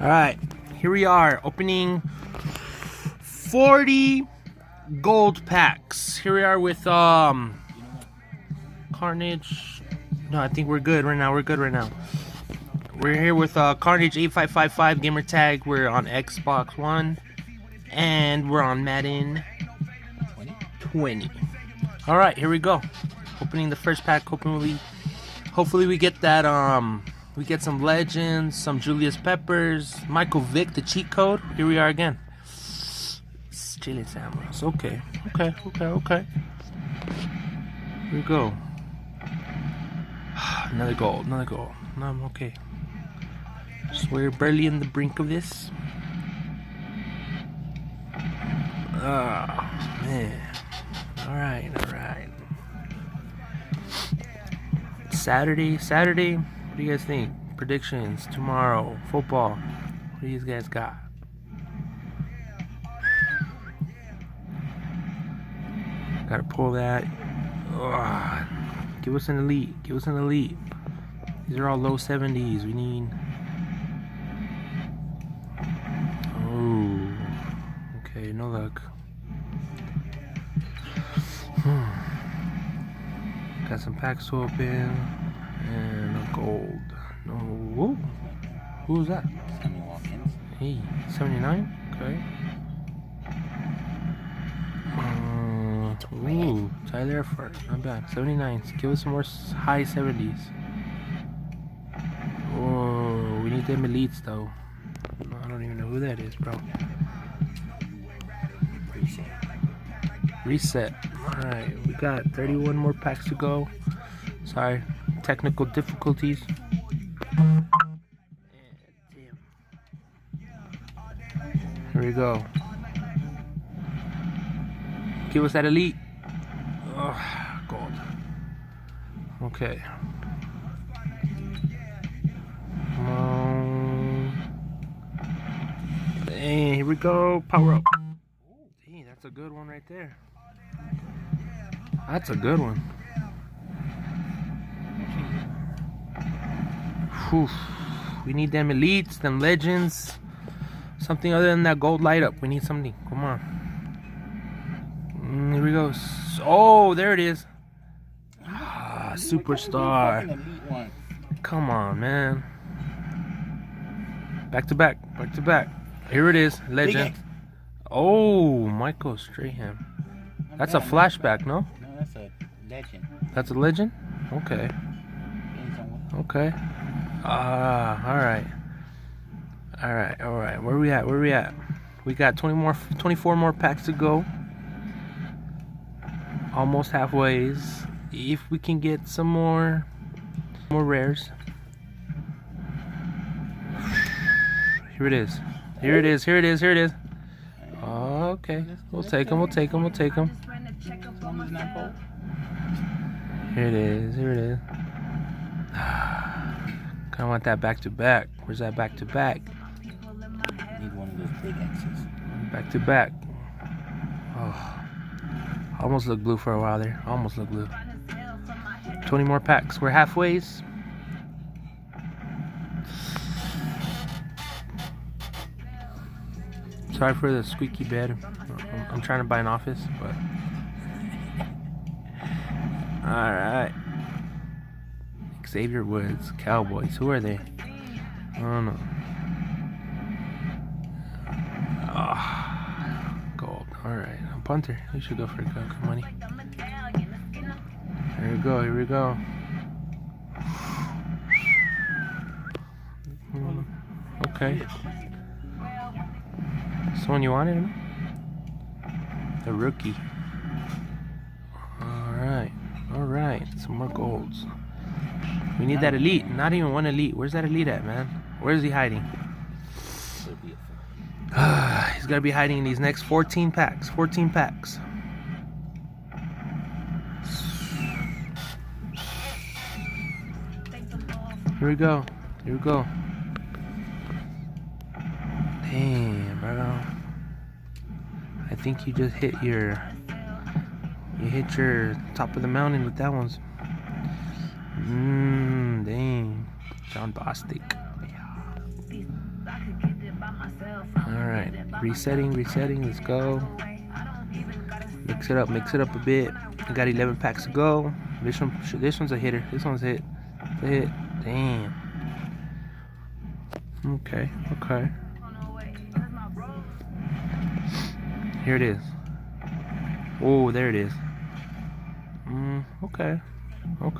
Alright, here we are opening 40 gold packs. Here we are with Carnage. No, I think we're good right now. We're here with Carnage 8555 gamer tag. We're on Xbox One and we're on Madden 20. Alright, here we go. Opening the first pack. Hopefully we get that we get some legends, some Julius Peppers, Michael Vick, the cheat code. Here we are again. Chili sandwich. Okay. Here we go. Another gold. No, I'm okay. So we're barely in the brink of this. Oh, man. Alright. Saturday. What do you guys think? Predictions tomorrow. Football. What do you guys got? Gotta pull that. Ugh. Give us an elite. These are all low 70s. We need. Oh. Okay, no luck. Got some packs to open. And a gold. No. Whoa. Who was that? Hey, 79? Okay. Ooh, Tyler Effort. Not bad. 79. Give us some more high 70s. Oh, we need them elites though. I don't even know who that is, bro. Reset. Alright, we got 31 more packs to go. Sorry, technical difficulties. Here we go. Give us that elite. Oh, gold. Okay. Come on. Hey, here we go. Power up. Dang, that's a good one right there. That's a good one. Whew. We need them elites, them legends. Something other than that gold light up. We need something. Come on. Here we go. Oh, there it is. Ah, superstar. Come on, man. Back to back. Here it is. Legend. Oh, Michael Strahan. That's a flashback, no? No, that's a legend. That's a legend? Okay. Alright. Where we at? We got 24 more packs to go. Almost halfway. If we can get some more rares. Here it is. Okay, we'll take them. Here it is. Kinda want that back to back. Where's that back to back? Need one of those big X's. Back to back. Oh. Almost looked blue for a while there. 20 more packs. We're halfway. Sorry for the squeaky bed. I'm trying to buy an office, but. Alright. Xavier Woods. Cowboys. Who are they? I don't know. Oh, gold. Alright. I'm punter. You should go for good money. Here we go. Okay. Someone you wanted? The rookie. Alright. Some more golds. We need that elite. Not even one elite. Where's that elite at, man? Where is he hiding? He's gotta be hiding in these next 14 packs. Here we go. Damn, bro. I think you just hit your top of the mountain with that one. Dang. John Bostic. Alright, resetting, let's go. Mix it up a bit. I got 11 packs to go. This one's a hitter. This one's a hit. It's a hit. Damn. Okay. Here it is. Oh, there it is. Okay. We'll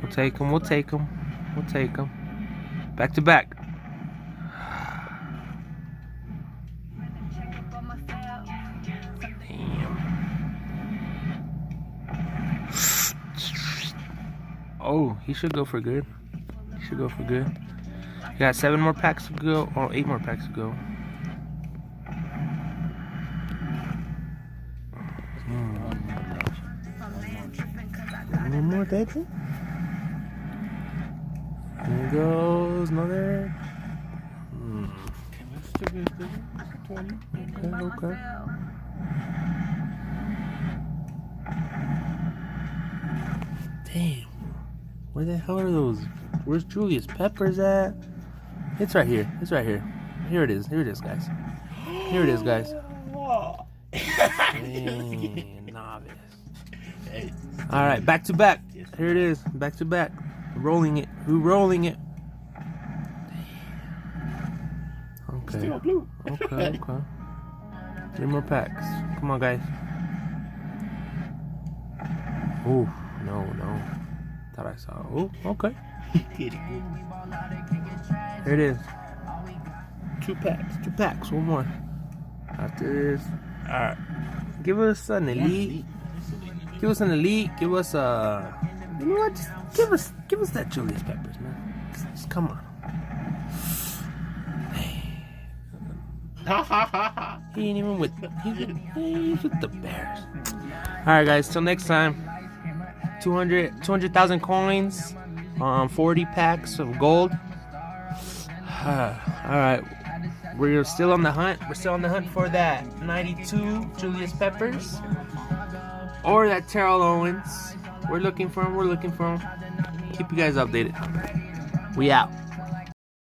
take them. Back to back. Damn. Oh, he should go for good. You got 7 more packs to go, or 8 more packs to go. One more legend. There goes another. Okay. Damn. Where the hell are those? Where's Julius Peppers at? It's right here. Here it is, guys. Dang, novice. Alright, back to back. Here it is. Back to back. Rolling it. Who rolling it? Okay. Still blue. Okay. 3 more packs. Come on, guys. Oh, no. Thought I saw. Oh, okay. Here it is. 2 packs. One more. After this. Alright. Give us an elite. Give us a. You know what? Just give us that Julius Peppers, man. Just come on. He ain't even with. He's with the Bears. All right, guys. Till next time. 200,000 coins. 40 packs of gold. All right. We're still on the hunt. For that 92 Julius Peppers. Or that Terrell Owens. We're looking for him. Keep you guys updated. We out.